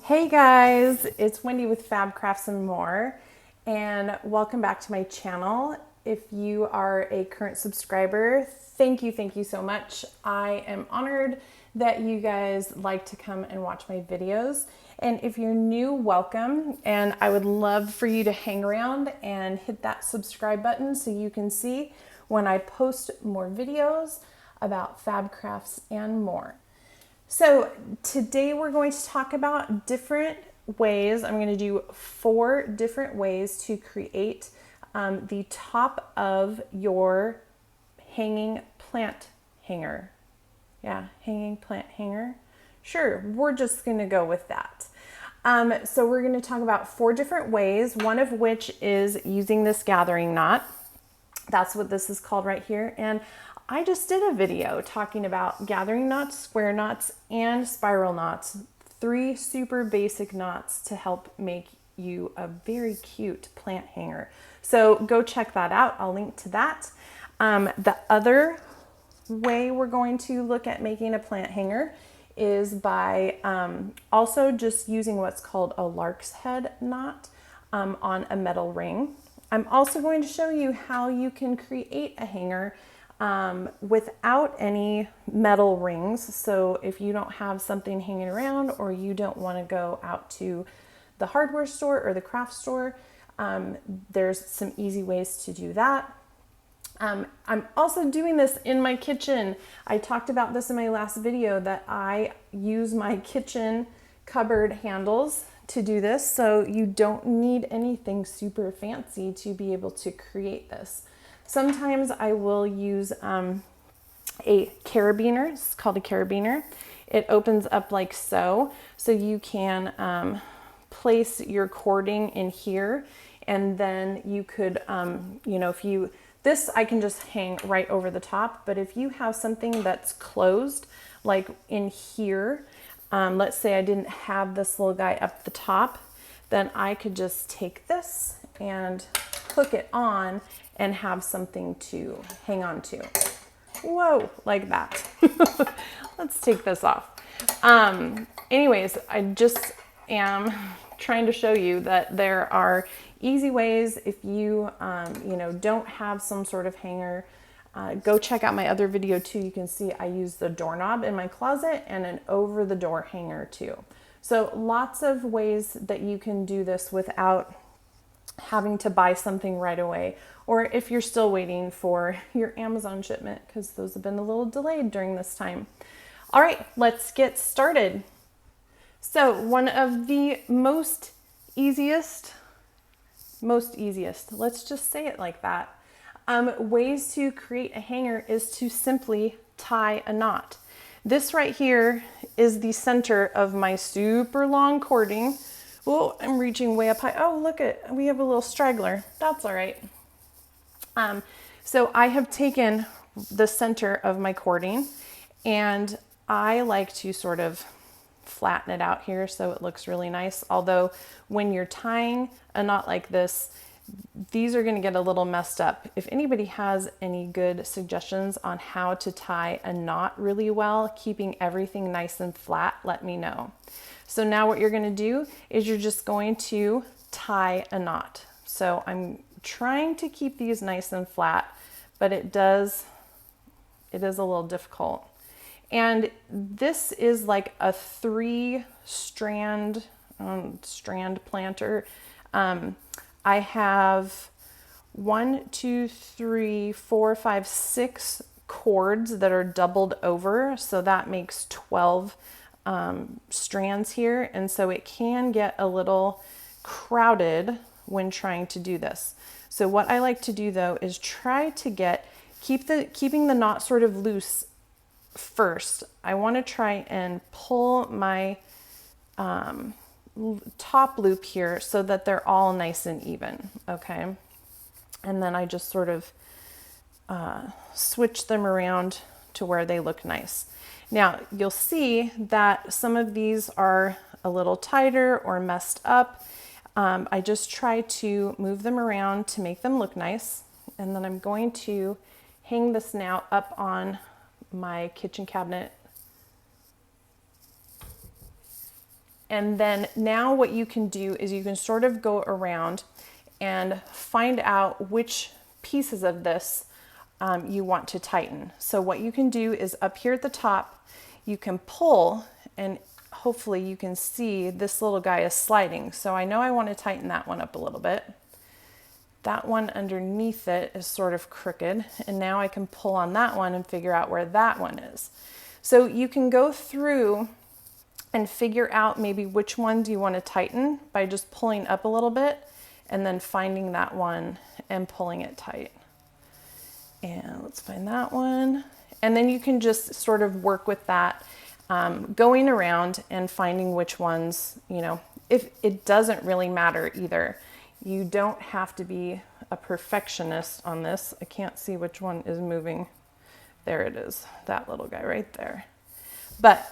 Hey guys, it's Wendy with Fab Crafts and More, and welcome back to my channel. If you are a current subscriber, thank you so much. I am honored that you guys like to come and watch my videos. And if you're new, welcome. And I would love for you to hang around and hit that subscribe button so you can see when I post more videos about Fab Crafts and More. So today we're going to talk about different ways. I'm going to do 4 different ways to create the top of your hanging plant hanger. Yeah, hanging plant hanger. Sure, we're just going to go with that. So we're going to talk about 4 different ways, one of which is using this gathering knot. That's what this is called right here. And I just did a video talking about gathering knots, square knots, and spiral knots. 3 super basic knots to help make you a very cute plant hanger. So go check that out. I'll link to that. The other way we're going to look at making a plant hanger is by also just using what's called a lark's head knot on a metal ring. I'm also going to show you how you can create a hanger without any metal rings. So if you don't have something hanging around or you don't want to go out to the hardware store or the craft store, there's some easy ways to do that. I'm also doing this in my kitchen. I talked about this in my last video that I use my kitchen cupboard handles to do this. So you don't need anything super fancy to be able to create this. Sometimes I will use a carabiner. It's called a carabiner. It opens up like so. So you can place your cording in here, and then you could, this I can just hang right over the top. But if you have something that's closed, like in here, let's say I didn't have this little guy up the top, then I could just take this and hook it on and have something to hang on to. Whoa, like that. Let's take this off. Anyways, I just am trying to show you that there are easy ways. If you, don't have some sort of hanger, go check out my other video too. You can see I use the doorknob in my closet and an over the door hanger too. So lots of ways that you can do this without having to buy something right away, or if you're still waiting for your Amazon shipment, because those have been a little delayed during this time. All right, let's get started. So one of the most easiest, let's just say it like that, ways to create a hanger is to simply tie a knot. This right here is the center of my super long cording. Oh, I'm reaching way up high. Oh, look at, we have a little straggler. That's all right. So I have taken the center of my cording, and I like to sort of flatten it out here so it looks really nice. Although when you're tying a knot like this, these are going to get a little messed up. If anybody has any good suggestions on how to tie a knot really well, keeping everything nice and flat, let me know. So now what you're going to do is you're just going to tie a knot. So I'm trying to keep these nice and flat, but it is a little difficult. And this is like a 3-strand strand planter. I have 1, 2, 3, 4, 5, 6 cords that are doubled over. So that makes 12 strands here. And so it can get a little crowded when trying to do this. So what I like to do though is try to keeping the knot sort of loose first. I want to try and pull my top loop here so that they're all nice and even, okay? And then I just sort of switch them around to where they look nice. Now you'll see that some of these are a little tighter or messed up. I just try to move them around to make them look nice. And then I'm going to hang this now up on my kitchen cabinet And then now what you can do is you can sort of go around and find out which pieces of this you want to tighten. So what you can do is up here at the top, you can pull, and hopefully you can see this little guy is sliding. So I know I want to tighten that one up a little bit. That one underneath it is sort of crooked, and now I can pull on that one and figure out where that one is. So you can go through and figure out maybe which ones you want to tighten by just pulling up a little bit and then finding that one and pulling it tight. And let's find that one. And then you can just sort of work with that, going around and finding which ones, you know, if it doesn't really matter either. You don't have to be a perfectionist on this. I can't see which one is moving. There it is, that little guy right there. But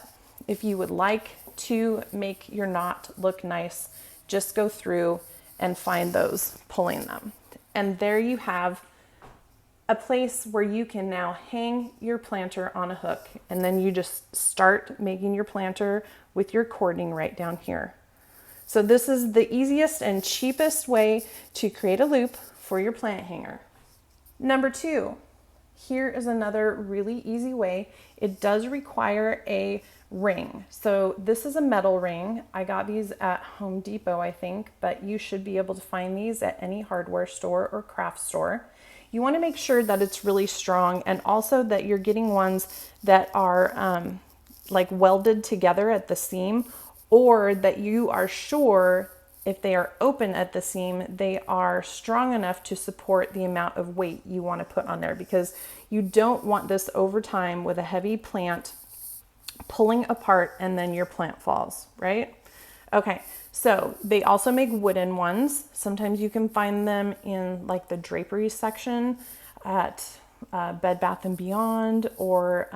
if you would like to make your knot look nice, just go through and find those, pulling them. And there you have a place where you can now hang your planter on a hook, and then you just start making your planter with your cording right down here. So this is the easiest and cheapest way to create a loop for your plant hanger. Number 2, here is another really easy way. It does require a ring. So this is a metal ring. I got these at Home Depot, I think, but you should be able to find these at any hardware store or craft store. You want to make sure that it's really strong, and also that you're getting ones that are like welded together at the seam, or that you are sure if they are open at the seam, they are strong enough to support the amount of weight you want to put on there, because you don't want this over time with a heavy plant pulling apart and then your plant falls, right? Okay, so they also make wooden ones. Sometimes you can find them in like the drapery section at Bed Bath & Beyond, or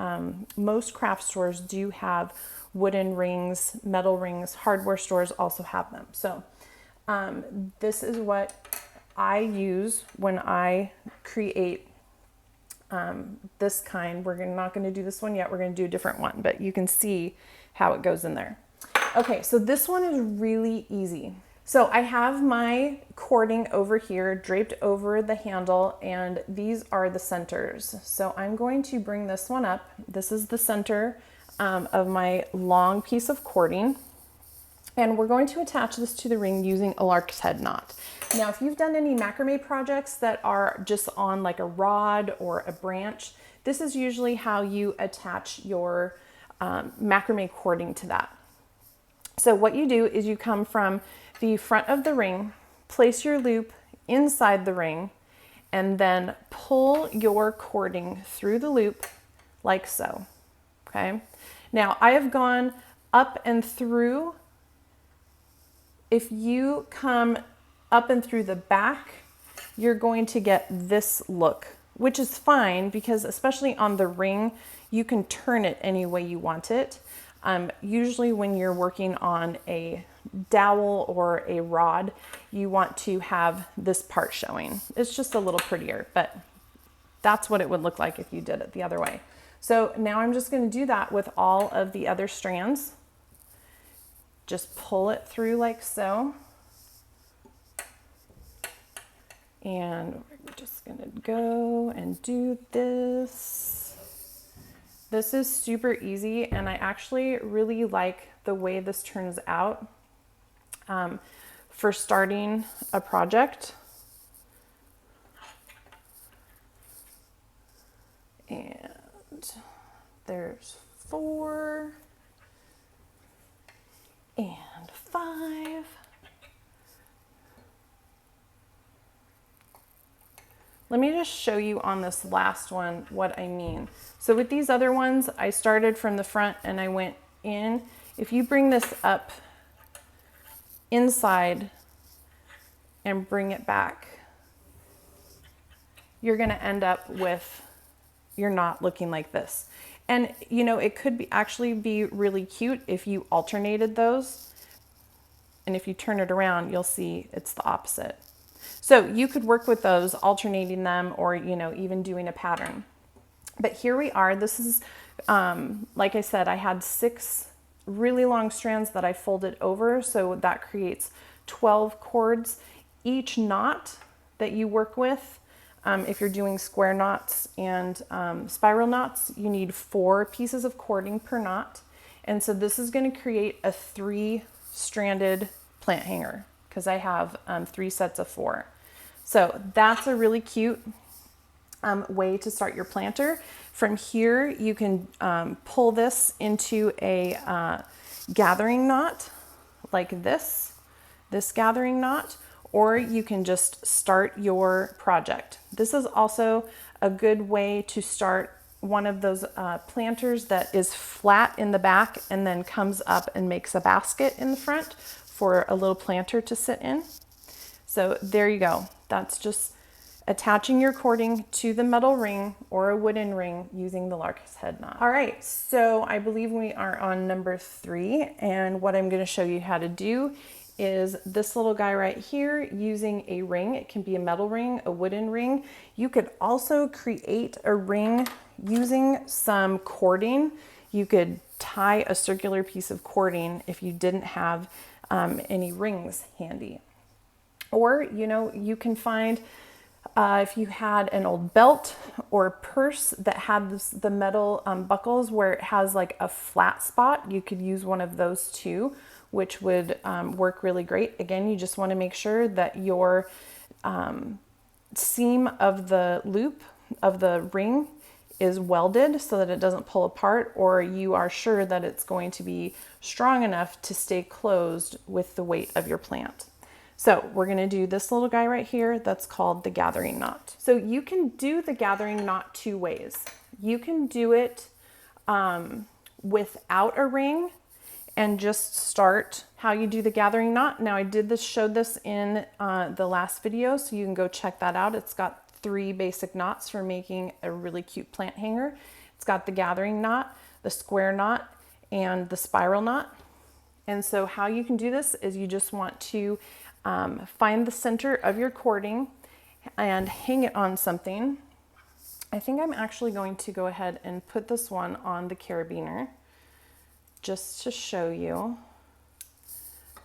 most craft stores do have wooden rings, metal rings. Hardware stores also have them. So this is what I use when I create this kind. We're not going to do this one yet. We're going to do a different one, but you can see how it goes in there. Okay, so this one is really easy. So I have my cording over here draped over the handle, and these are the centers. So I'm going to bring this one up. This is the center of my long piece of cording, and we're going to attach this to the ring using a Lark's head knot. Now, if you've done any macrame projects that are just on like a rod or a branch, this is usually how you attach your macrame cording to that. So what you do is you come from the front of the ring, place your loop inside the ring, and then pull your cording through the loop like so, okay? Now, I have gone up and through. If you come up and through the back, you're going to get this look, which is fine, because especially on the ring, you can turn it any way you want it. Usually when you're working on a dowel or a rod, you want to have this part showing. It's just a little prettier, but that's what it would look like if you did it the other way. So now I'm just going to do that with all of the other strands. Just pull it through like so. And we're just going to go and do this. This is super easy, and I actually really like the way this turns out for starting a project. And there's 4 and 5. Let me just show you on this last one what I mean. So with these other ones, I started from the front and I went in. If you bring this up inside and bring it back, you're gonna end up with your knot looking like this. And you know, it could actually be really cute if you alternated those. And if you turn it around, you'll see it's the opposite. So you could work with those, alternating them, or, you know, even doing a pattern. But here we are. This is, like I said, I had 6 really long strands that I folded over, so that creates 12 cords. Each knot that you work with, if you're doing square knots and spiral knots, you need 4 pieces of cording per knot. And so this is going to create a 3-stranded plant hanger because I have 3 sets of 4. So that's a really cute way to start your planter. From here, you can pull this into a gathering knot like this gathering knot, or you can just start your project. This is also a good way to start one of those planters that is flat in the back and then comes up and makes a basket in the front for a little planter to sit in. So there you go. That's just attaching your cording to the metal ring or a wooden ring using the Lark's head knot. All right, so I believe we are on number 3, and what I'm going to show you how to do is this little guy right here using a ring. It can be a metal ring, a wooden ring. You could also create a ring using some cording. You could tie a circular piece of cording if you didn't have any rings handy. Or, you know, you can find if you had an old belt or purse that had the metal buckles where it has like a flat spot, you could use one of those too, which would work really great. Again, you just want to make sure that your seam of the loop of the ring is welded so that it doesn't pull apart, or you are sure that it's going to be strong enough to stay closed with the weight of your plant. So we're going to do this little guy right here that's called the gathering knot. So you can do the gathering knot 2 ways. You can do it without a ring and just start how you do the gathering knot. Now I showed this in the last video, so you can go check that out. It's got 3 basic knots for making a really cute plant hanger. It's got the gathering knot, the square knot, and the spiral knot. And so how you can do this is you just want to find the center of your cording and hang it on something. I think I'm actually going to go ahead and put this one on the carabiner just to show you,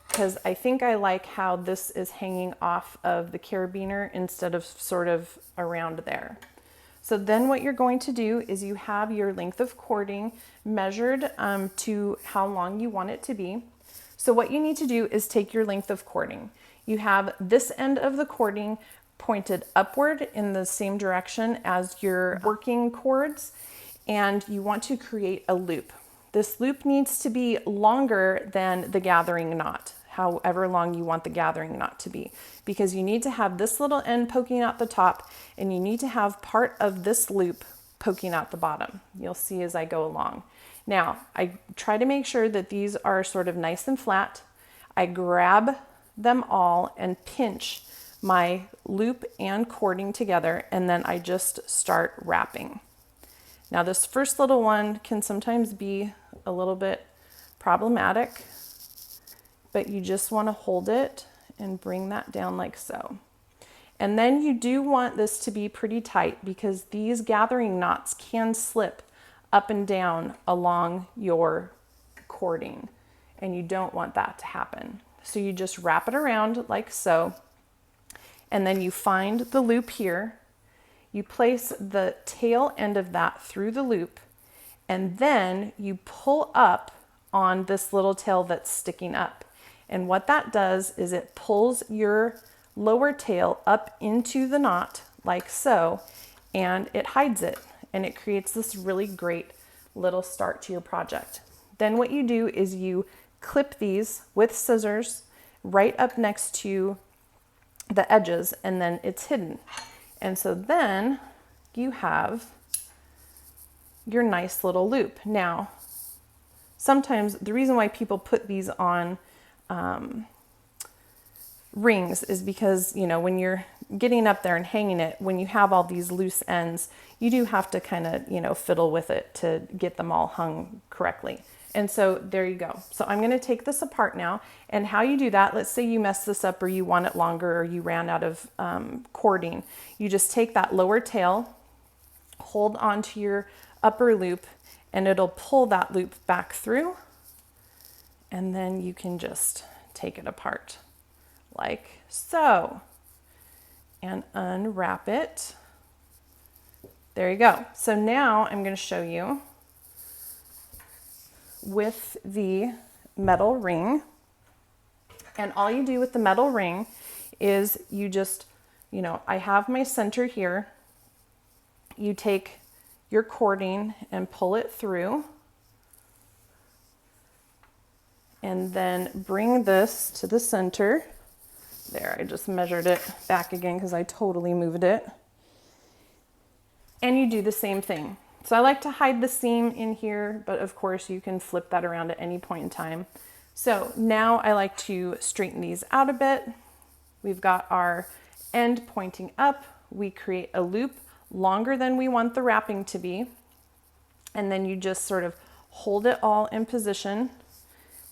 because I think I like how this is hanging off of the carabiner instead of sort of around there. So then what you're going to do is you have your length of cording measured to how long you want it to be. So what you need to do is take your length of cording. You have this end of the cording pointed upward in the same direction as your working cords, and you want to create a loop. This loop needs to be longer than the gathering knot, however long you want the gathering knot to be, because you need to have this little end poking out the top, and you need to have part of this loop poking out the bottom. You'll see as I go along. Now, I try to make sure that these are sort of nice and flat. I grab them all and pinch my loop and cording together, and then I just start wrapping. Now this first little one can sometimes be a little bit problematic, but you just want to hold it and bring that down like so. And then you do want this to be pretty tight, because these gathering knots can slip up and down along your cording, and you don't want that to happen. So you just wrap it around like so, and then you find the loop here. You place the tail end of that through the loop, and then you pull up on this little tail that's sticking up. And what that does is it pulls your lower tail up into the knot like so, and it hides it, and it creates this really great little start to your project. Then what you do is you clip these with scissors right up next to the edges, and then it's hidden. And so then you have your nice little loop. Now, sometimes the reason why people put these on rings is because, you know, when you're getting up there and hanging it, when you have all these loose ends, you do have to kind of, you know, fiddle with it to get them all hung correctly. And so there you go. So I'm going to take this apart now, and how you do that, let's say you mess this up or you want it longer or you ran out of cording. You just take that lower tail, hold onto your upper loop, and it'll pull that loop back through And then you can just take it apart like so and unwrap it. There you go. So now I'm going to show you with the metal ring. And all you do with the metal ring is you just, I have my center here. You take your cording and pull it through. And then bring this to the center. There, I just measured it back again because I totally moved it. And you do the same thing. So I like to hide the seam in here, but of course you can flip that around at any point in time. So now I like to straighten these out a bit. We've got our end pointing up. We create a loop longer than we want the wrapping to be. And then you just sort of hold it all in position,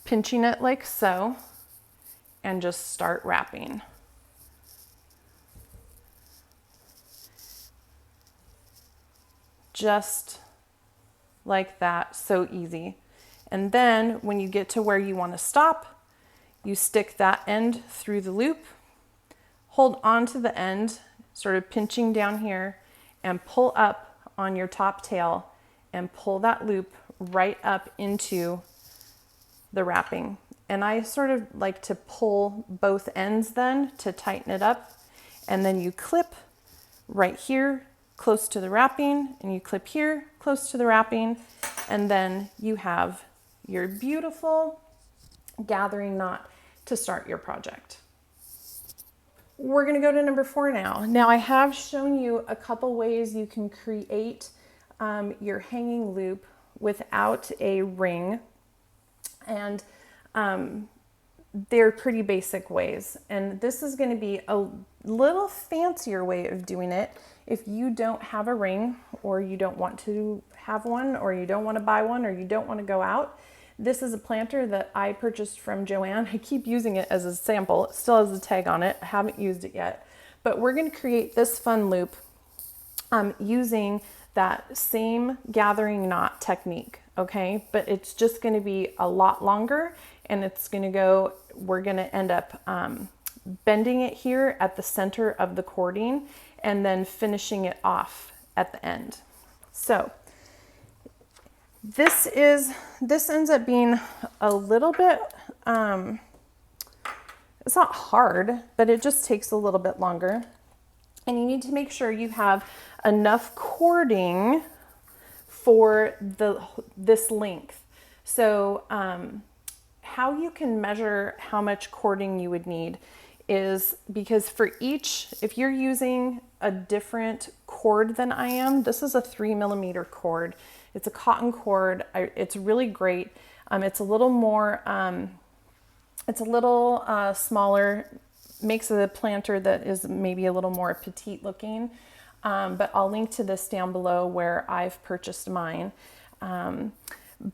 pinching it like so, and just start wrapping. Just like that, so easy. And then when you get to where you want to stop, you stick that end through the loop, hold on to the end, sort of pinching down here, and pull up on your top tail and pull that loop right up into the wrapping. And I sort of like to pull both ends then to tighten it up. And then you clip right here close to the wrapping, and you clip here close to the wrapping, and then you have your beautiful gathering knot to start your project. We're going to go to number 4 now. Now I have shown you a couple ways you can create your hanging loop without a ring, and they're pretty basic ways. And this is going to be a little fancier way of doing it if you don't have a ring, or you don't want to have one, or you don't want to buy one, or you don't want to go out. This is a planter that I purchased from Joanne. I keep using it as a sample. It still has a tag on it. I haven't used it yet. But we're going to create this fun loop using that same gathering knot technique, okay? But it's just going to be a lot longer, and it's going to go, we're going to end up bending it here at the center of the cording and then finishing it off at the end. So this ends up being a little bit, it's not hard, but it just takes a little bit longer. And you need to make sure you have enough cording for this length. So how you can measure how much cording you would need is because for each, if you're using a different cord than I am, this is a 3mm cord. It's a cotton cord. It's really great. It's a little more, smaller, makes a planter that is maybe a little more petite looking. But I'll link to this down below where I've purchased mine.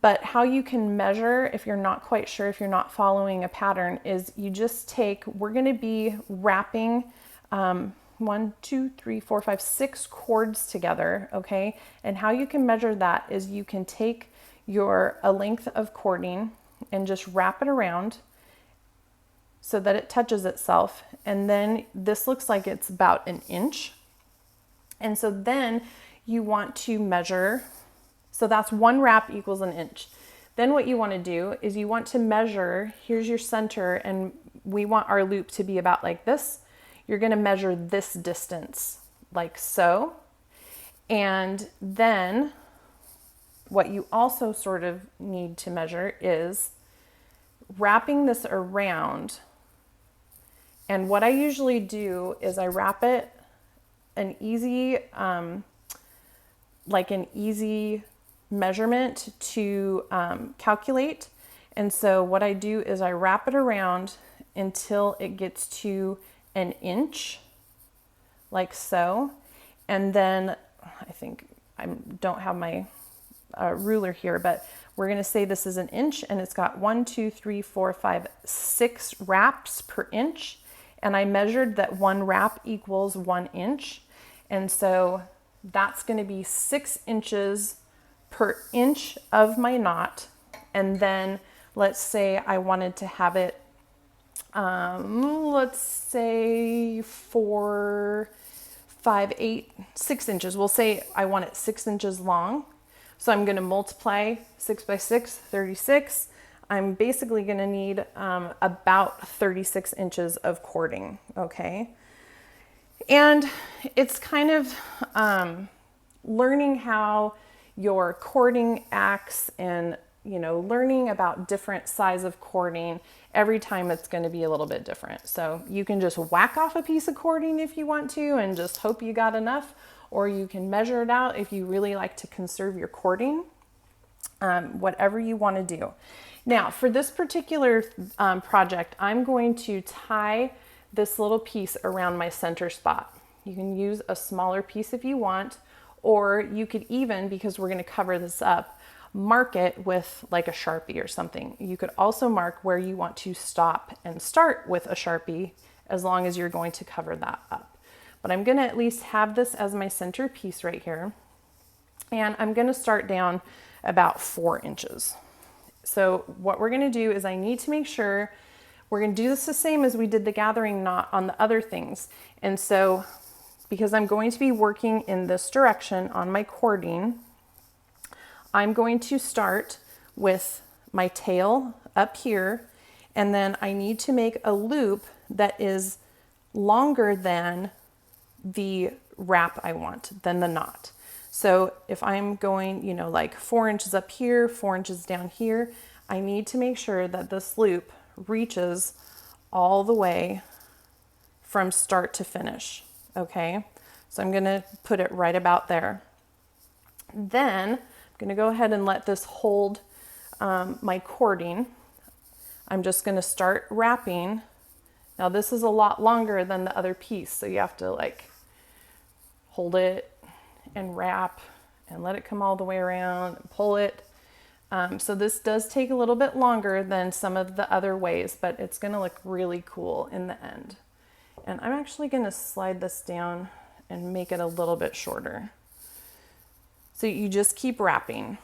But how you can measure, if you're not quite sure, if you're not following a pattern, is you just take, we're going to be wrapping 1, 2, 3, 4, 5, 6 cords together, okay? And how you can measure that is you can take a length of cording and just wrap it around so that it touches itself. And then this looks like it's about 1 inch. And so then you want to measure, so that's 1 wrap equals 1 inch. Then what you want to do is you want to measure, here's your center, and we want our loop to be about like this. You're going to measure this distance like so. And then what you also sort of need to measure is wrapping this around. And what I usually do is I wrap it an easy measurement to calculate. And so what I do is I wrap it around until it gets to 1 inch, like so. And then I think I don't have my ruler here, but we're going to say this is 1 inch, and it's got 1, 2, 3, 4, 5, 6 wraps per inch. And I measured that 1 wrap equals 1 inch. And so that's going to be 6 inches per inch of my knot. And then let's say I wanted to have it, let's say 4, 5, 8, 6 inches. We'll say I want it 6 inches long. So I'm going to multiply 6 by 6, 36. I'm basically going to need about 36 inches of cording, okay? And it's kind of learning how your cording acts and, you know, learning about different size of cording. Every time it's going to be a little bit different. So you can just whack off a piece of cording if you want to and just hope you got enough, or you can measure it out if you really like to conserve your cording, whatever you want to do. Now for this particular project, I'm going to tie this little piece around my center spot. You can use a smaller piece if you want, or you could even, because we're going to cover this up, mark it with like a Sharpie or something. You could also mark where you want to stop and start with a Sharpie, as long as you're going to cover that up. But I'm going to at least have this as my center piece right here. And I'm going to start down about 4 inches. So what we're going to do is I need to make sure we're going to do this the same as we did the gathering knot on the other things. And so because I'm going to be working in this direction on my cording, I'm going to start with my tail up here, and then I need to make a loop that is longer than the wrap I want, than the knot. So if I'm going, you know, like 4 inches up here, 4 inches down here, I need to make sure that this loop reaches all the way from start to finish, okay? So I'm gonna put it right about there. Then I'm gonna go ahead and let this hold my cording. I'm just gonna start wrapping. Now this is a lot longer than the other piece, so you have to like hold it and wrap and let it come all the way around and pull it. So this does take a little bit longer than some of the other ways, but it's gonna look really cool in the end. And I'm actually gonna slide this down and make it a little bit shorter. So you just keep wrapping.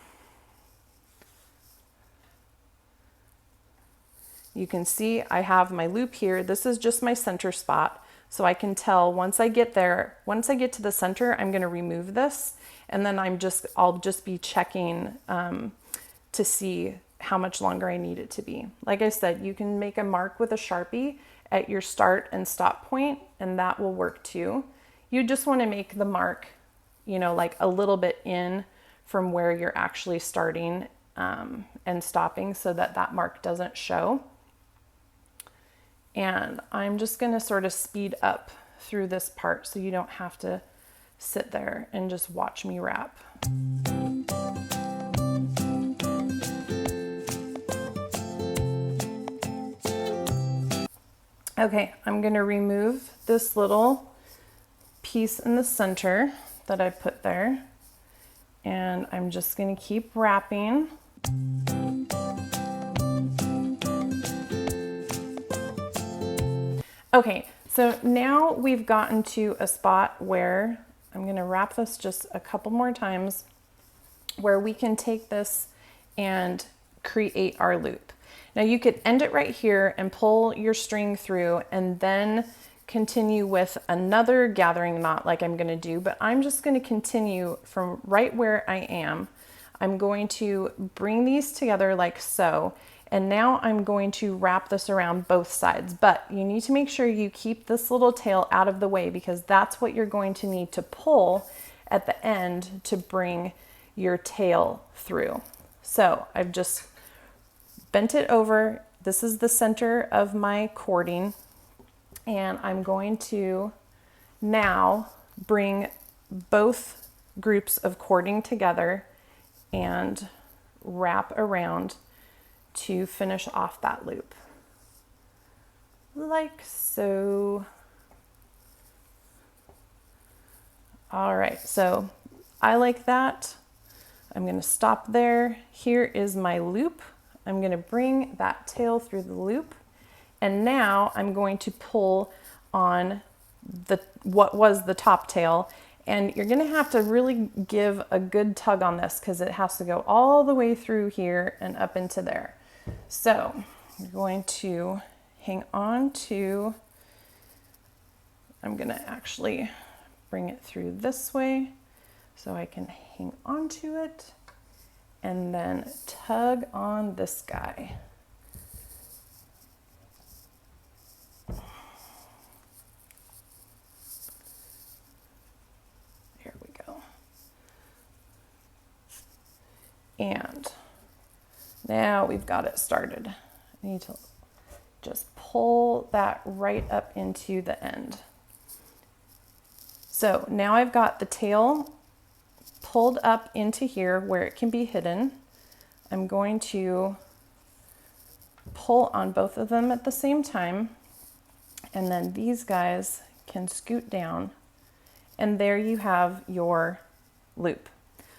You can see I have my loop here. This is just my center spot. So I can tell once I get there, once I get to the center, I'm gonna remove this, and then I'll just be checking to see how much longer I need it to be. Like I said, you can make a mark with a Sharpie at your start and stop point, and that will work too. You just wanna make the mark, you know, like a little bit in from where you're actually starting and stopping, so that that mark doesn't show. And I'm just gonna sort of speed up through this part so you don't have to sit there and just watch me wrap. Okay, I'm gonna remove this little piece in the center that I put there, and I'm just gonna keep wrapping. Okay, so now we've gotten to a spot where I'm gonna wrap this just a couple more times, where we can take this and create our loop. Now you could end it right here and pull your string through and then continue with another gathering knot like I'm gonna do, but I'm just gonna continue from right where I am. I'm going to bring these together like so, and now I'm going to wrap this around both sides, but you need to make sure you keep this little tail out of the way, because that's what you're going to need to pull at the end to bring your tail through. So I've just bent it over. This is the center of my cording, and I'm going to now bring both groups of cording together and wrap around to finish off that loop, like so. All right, so I like that. I'm gonna stop there. Here is my loop. I'm gonna bring that tail through the loop, and now I'm going to pull on what was the top tail, and you're gonna have to really give a good tug on this because it has to go all the way through here and up into there. So you're going to hang on to, I'm gonna actually bring it through this way so I can hang on to it and then tug on this guy. There we go. And now we've got it started. I need to just pull that right up into the end. So now I've got the tail pulled up into here where it can be hidden. I'm going to pull on both of them at the same time, and then these guys can scoot down, and there you have your loop.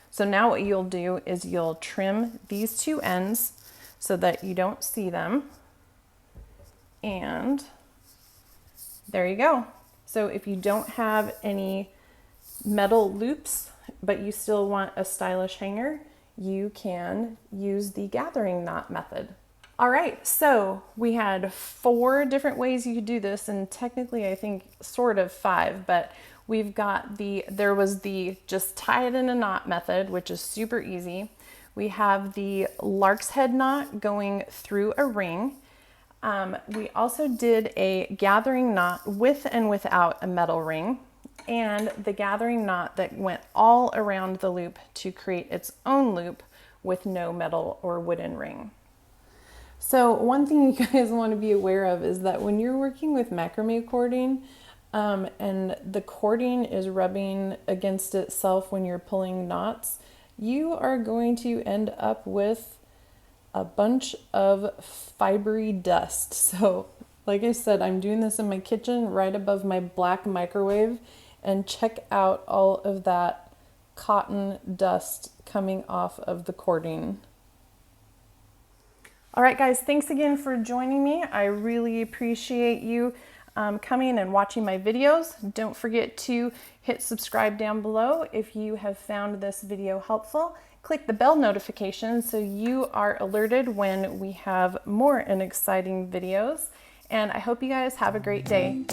So now what you'll do is you'll trim these two ends so that you don't see them, and there you go. So if you don't have any metal loops, but you still want a stylish hanger, you can use the gathering knot method. All right, so we had 4 different ways you could do this, and technically I think sort of 5, but we've got there was the just tie it in a knot method, which is super easy. We have the lark's head knot going through a ring. We also did a gathering knot with and without a metal ring, and the gathering knot that went all around the loop to create its own loop with no metal or wooden ring. So one thing you guys want to be aware of is that when you're working with macrame cording, and the cording is rubbing against itself when you're pulling knots, you are going to end up with a bunch of fibery dust. So like I said, I'm doing this in my kitchen right above my black microwave, and check out all of that cotton dust coming off of the cording. All right, guys, thanks again for joining me. I really appreciate you coming and watching my videos. Don't forget to hit subscribe down below if you have found this video helpful. Click the bell notification so you are alerted when we have more and exciting videos. And I hope you guys have a great day.